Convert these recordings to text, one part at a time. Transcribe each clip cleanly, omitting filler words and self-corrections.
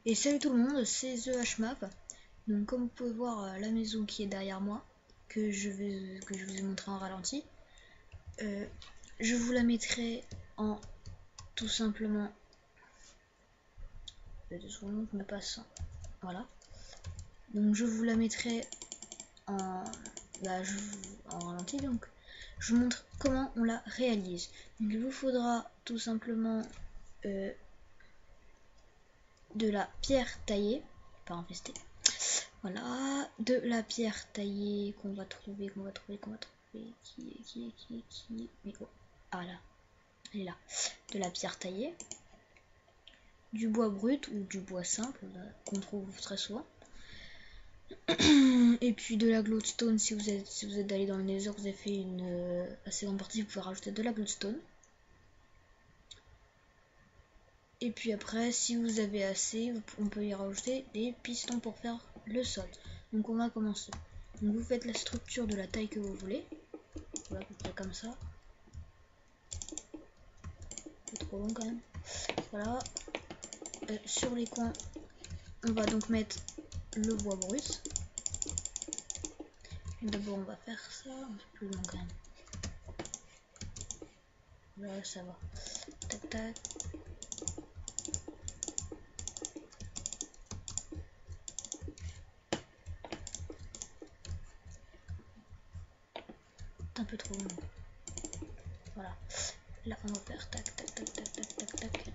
Et salut tout le monde, c'est The HMap. Donc comme vous pouvez voir la maison qui est derrière moi, que je vous ai montré en ralenti, je vous la mettrai en tout simplement 2 secondes, je me passe. Voilà. Donc je vous la mettrai en, en ralenti, donc je vous montre comment on la réalise. Donc il vous faudra tout simplement de la pierre taillée, pas infestée. Voilà, de la pierre taillée qu'on va trouver, qui est, mais oh, ah là, elle est là. De la pierre taillée, du bois brut ou du bois simple qu'on trouve très souvent. Et puis de la glowstone si vous êtes allé dans le nether, vous avez fait une assez grande partie, vous pouvez rajouter de la glowstone. Et puis après, si vous avez assez, on peut y rajouter des pistons pour faire le sol. Donc on va commencer. Donc vous faites la structure de la taille que vous voulez. Voilà, à peu près comme ça. C'est trop long quand même. Voilà. Sur les coins, on va donc mettre le bois brut. D'abord on va faire ça, un peu plus long quand même. Là ça va. Tac tac. C'est un peu trop long. Voilà. Là on va faire tac tac tac tac tac tac tac.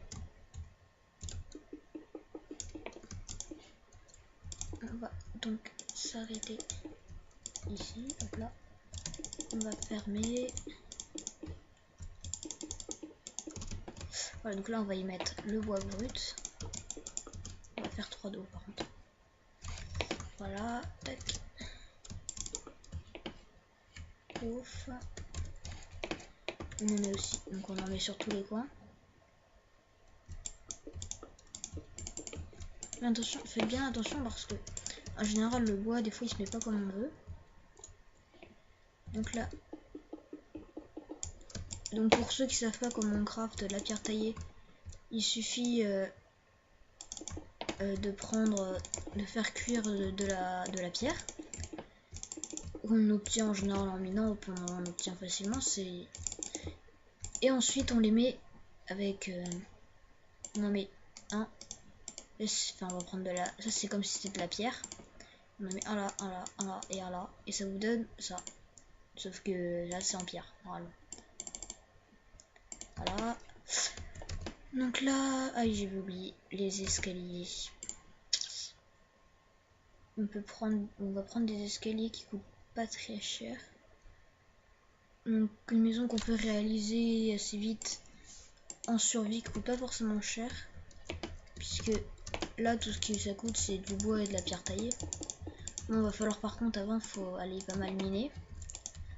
On va donc s'arrêter ici. Hop là. On va fermer. Voilà, donc là on va y mettre le bois brut. On va faire 3 dos par contre. Voilà, tac. Ouf. On en met aussi, donc on en met sur tous les coins. Mais attention, faites bien attention parce que en général le bois des fois il se met pas comme on veut. Donc là, donc pour ceux qui savent pas comment on craft la pierre taillée, il suffit de faire cuire de la pierre. On obtient en général en minant, on obtient facilement. Et ensuite on les met avec, on en met un. Enfin on va prendre de la, ça c'est comme si c'était de la pierre. On en met un là, un là, un là et un là, et ça vous donne ça. Sauf que là c'est en pierre normalement. Voilà. Donc là, ah j'ai oublié les escaliers. On va prendre des escaliers qui coûtent pas très cher. Donc une maison qu'on peut réaliser assez vite en survie, qui coûte pas forcément cher, puisque là tout ce qui ça coûte c'est du bois et de la pierre taillée. Bon, va falloir par contre avant faut aller pas mal miner.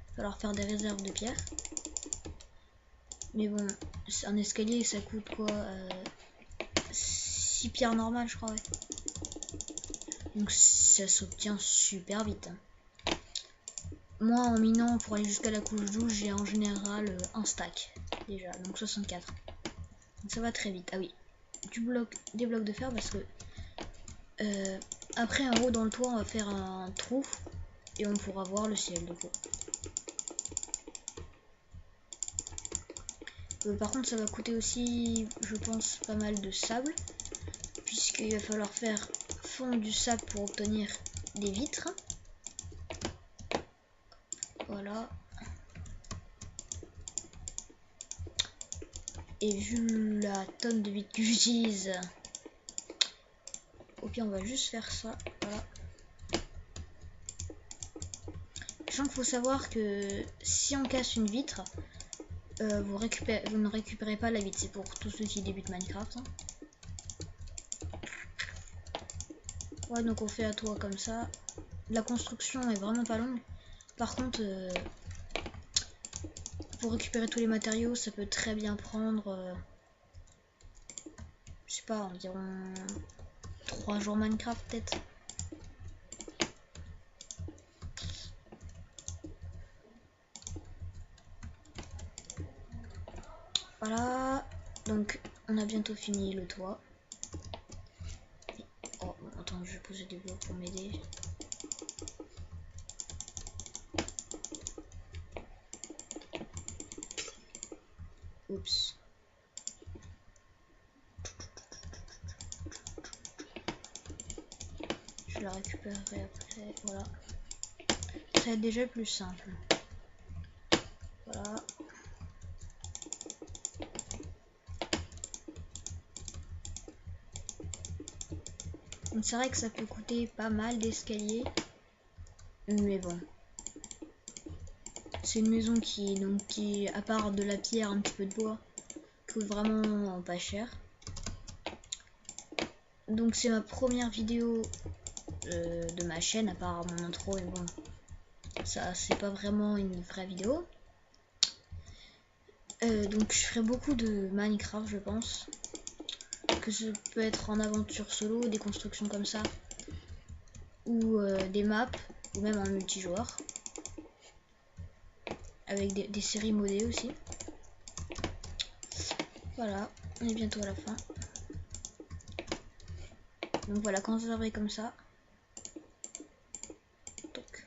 Va falloir faire des réserves de pierre. Mais bon, un escalier ça coûte quoi 6 pierres normales je crois, ouais. Donc ça s'obtient super vite. Moi en minant pour aller jusqu'à la couche 12 j'ai en général un stack déjà, donc 64. Donc ça va très vite. Ah oui, des blocs de fer parce que après en haut dans le toit on va faire un trou et on pourra voir le ciel du coup. Par contre ça va coûter aussi je pense pas mal de sable, puisqu'il va falloir faire fondre du sable pour obtenir des vitres. Voilà. Et vu la tonne de vitres que j'utilise, au pire on va juste faire ça. Voilà. Sachant qu'il faut savoir que si on casse une vitre, vous ne récupérez pas la vitre. C'est pour tous ceux qui débutent Minecraft. Hein. Ouais, donc on fait à toi comme ça. La construction est vraiment pas longue. Par contre, pour récupérer tous les matériaux, ça peut très bien prendre, je sais pas, environ 3 jours Minecraft peut-être. Voilà, donc on a bientôt fini le toit. poser des blocs pour m'aider. Oups. Je la récupérerai après, voilà. Ça va être déjà plus simple. Voilà. Donc c'est vrai que ça peut coûter pas mal d'escaliers. Mais bon. C'est une maison qui, à part de la pierre, un petit peu de bois, coûte vraiment pas cher. Donc c'est ma première vidéo de ma chaîne, à part mon intro, et bon, ça c'est pas vraiment une vraie vidéo. Donc je ferai beaucoup de Minecraft, je pense. Que ça peut être en aventure solo, des constructions comme ça, ou des maps, ou même en multijoueur. Avec des séries modées aussi. Voilà, on est bientôt à la fin. Donc voilà, conserver comme ça. Donc.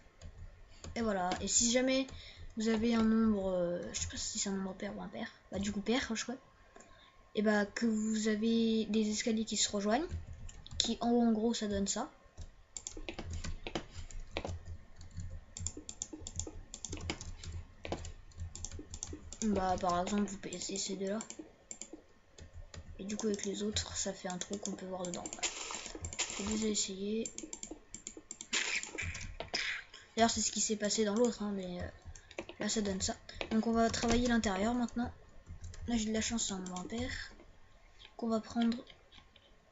Et voilà, et si jamais vous avez un nombre, je sais pas si c'est un nombre pair ou impair, bah du coup pair je crois, et bah que vous avez des escaliers qui se rejoignent, qui en haut en gros ça donne ça. Bah par exemple vous baissez ces deux là, et du coup avec les autres ça fait un trou qu'on peut voir dedans. J'ai déjà essayé. D'ailleurs c'est ce qui s'est passé dans l'autre, hein, mais là ça donne ça. Donc on va travailler l'intérieur maintenant. Là j'ai de la chance, c'est un nombre impair. Donc on va prendre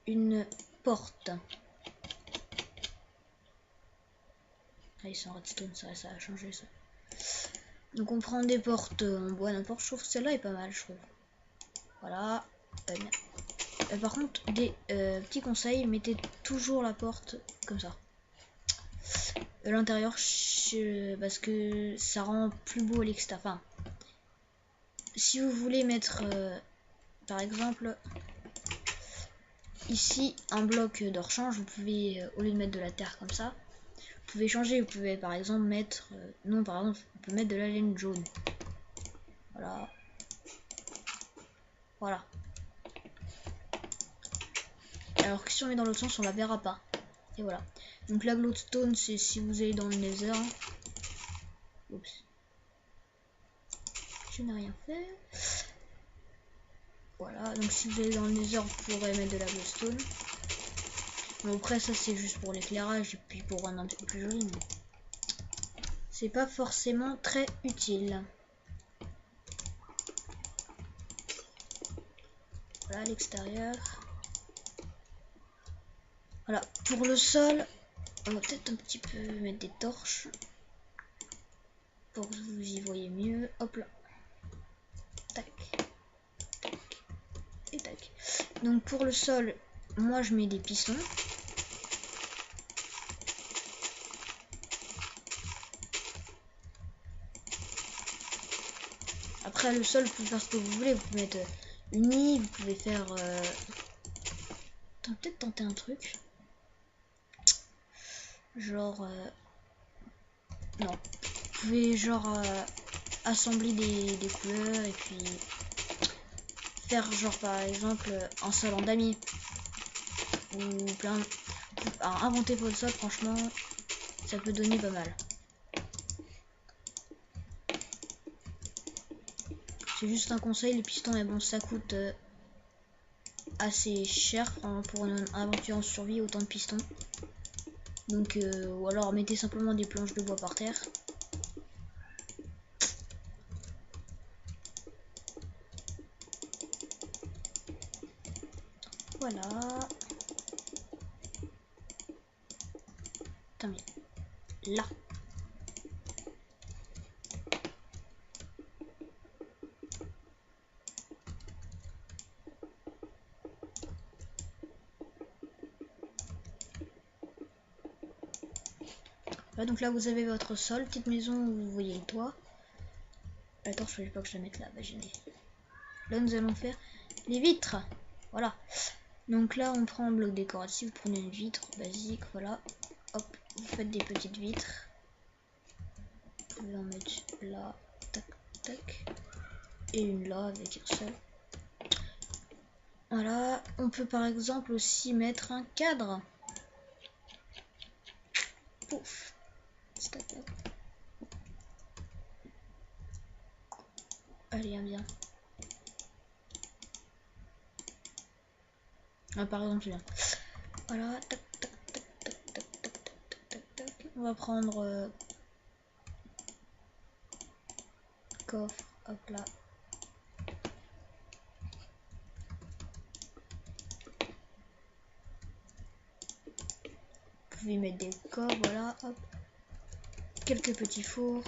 une porte. Ah, ils sont en redstone, ça a changé ça. Donc on prend des portes en bois n'importe, je trouve que celle-là est pas mal, je trouve. Voilà. Par contre, des petits conseils, mettez toujours la porte comme ça. L'intérieur, parce que ça rend plus beau à l'extérieur. Enfin, si vous voulez mettre, par exemple, ici un bloc de rechange, vous pouvez, au lieu de mettre de la terre comme ça, vous pouvez changer. Vous pouvez par exemple mettre, non par exemple, on peut mettre de la laine jaune. Voilà. Voilà. Alors que si on met dans l'autre sens, on la verra pas. Et voilà. Donc la glowstone, c'est si vous allez dans le nether. Oups. Je n'ai rien fait. Voilà, donc si vous allez dans le nether, vous pourrez mettre de la glowstone. Bon, après ça c'est juste pour l'éclairage et puis pour rendre un petit peu plus joli, mais c'est pas forcément très utile. Voilà l'extérieur. Voilà, pour le sol, on va peut-être un petit peu mettre des torches pour que vous y voyez mieux. Hop là. Tac. Tac. Et tac. Donc pour le sol, moi je mets des pistons. Après le sol, vous pouvez faire ce que vous voulez. Vous pouvez mettre une nid, vous pouvez faire... Attends, peut-être tenter un truc. Genre... Non. Vous pouvez genre assembler des couleurs et puis faire genre par exemple un sol en damier. Ou plein... Alors, inventer votre sol, franchement, ça peut donner pas mal. C'est juste un conseil, les pistons, mais bon, ça coûte assez cher pour une aventure en survie, autant de pistons. Donc, ou alors mettez simplement des planches de bois par terre. Voilà. Attends, mais là. Voilà, donc là vous avez votre sol, petite maison où vous voyez le toit. Attends, je ne savais pas que je la mette là, bah j'ai mis. Là nous allons faire les vitres. Voilà. Donc là on prend un bloc décoratif, vous prenez une vitre basique, voilà, hop, vous faites des petites vitres, vous pouvez en mettre là, tac tac, et une là avec un seul. Voilà, on peut par exemple aussi mettre un cadre. Pouf. Allez, bien. Ah, par exemple, bien. Voilà, tac, tac, tac, tac, tac, tac, tac, tac, tac. On va prendre coffre, hop là. Vous pouvez mettre des coffres, voilà, hop. Quelques petits fours.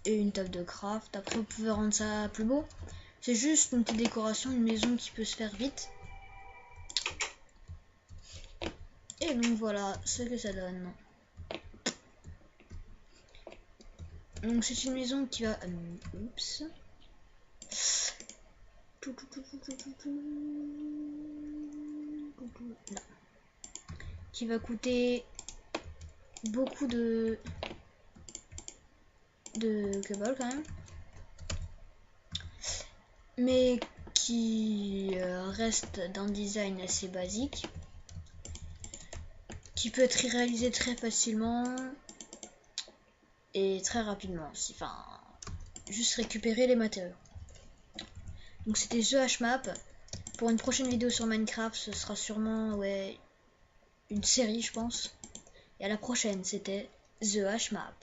Et une table de craft. Après, vous pouvez rendre ça plus beau. C'est juste une petite décoration, une maison qui peut se faire vite. Et donc voilà ce que ça donne. Donc c'est une maison qui va... oups. Là. Qui va coûter beaucoup de cobble quand même. Mais qui reste d'un design assez basique. Qui peut être réalisé très facilement. Et très rapidement aussi. Enfin, juste récupérer les matériaux. Donc c'était The HMap. Pour une prochaine vidéo sur Minecraft, ce sera sûrement une série, je pense. Et à la prochaine, c'était The HMap.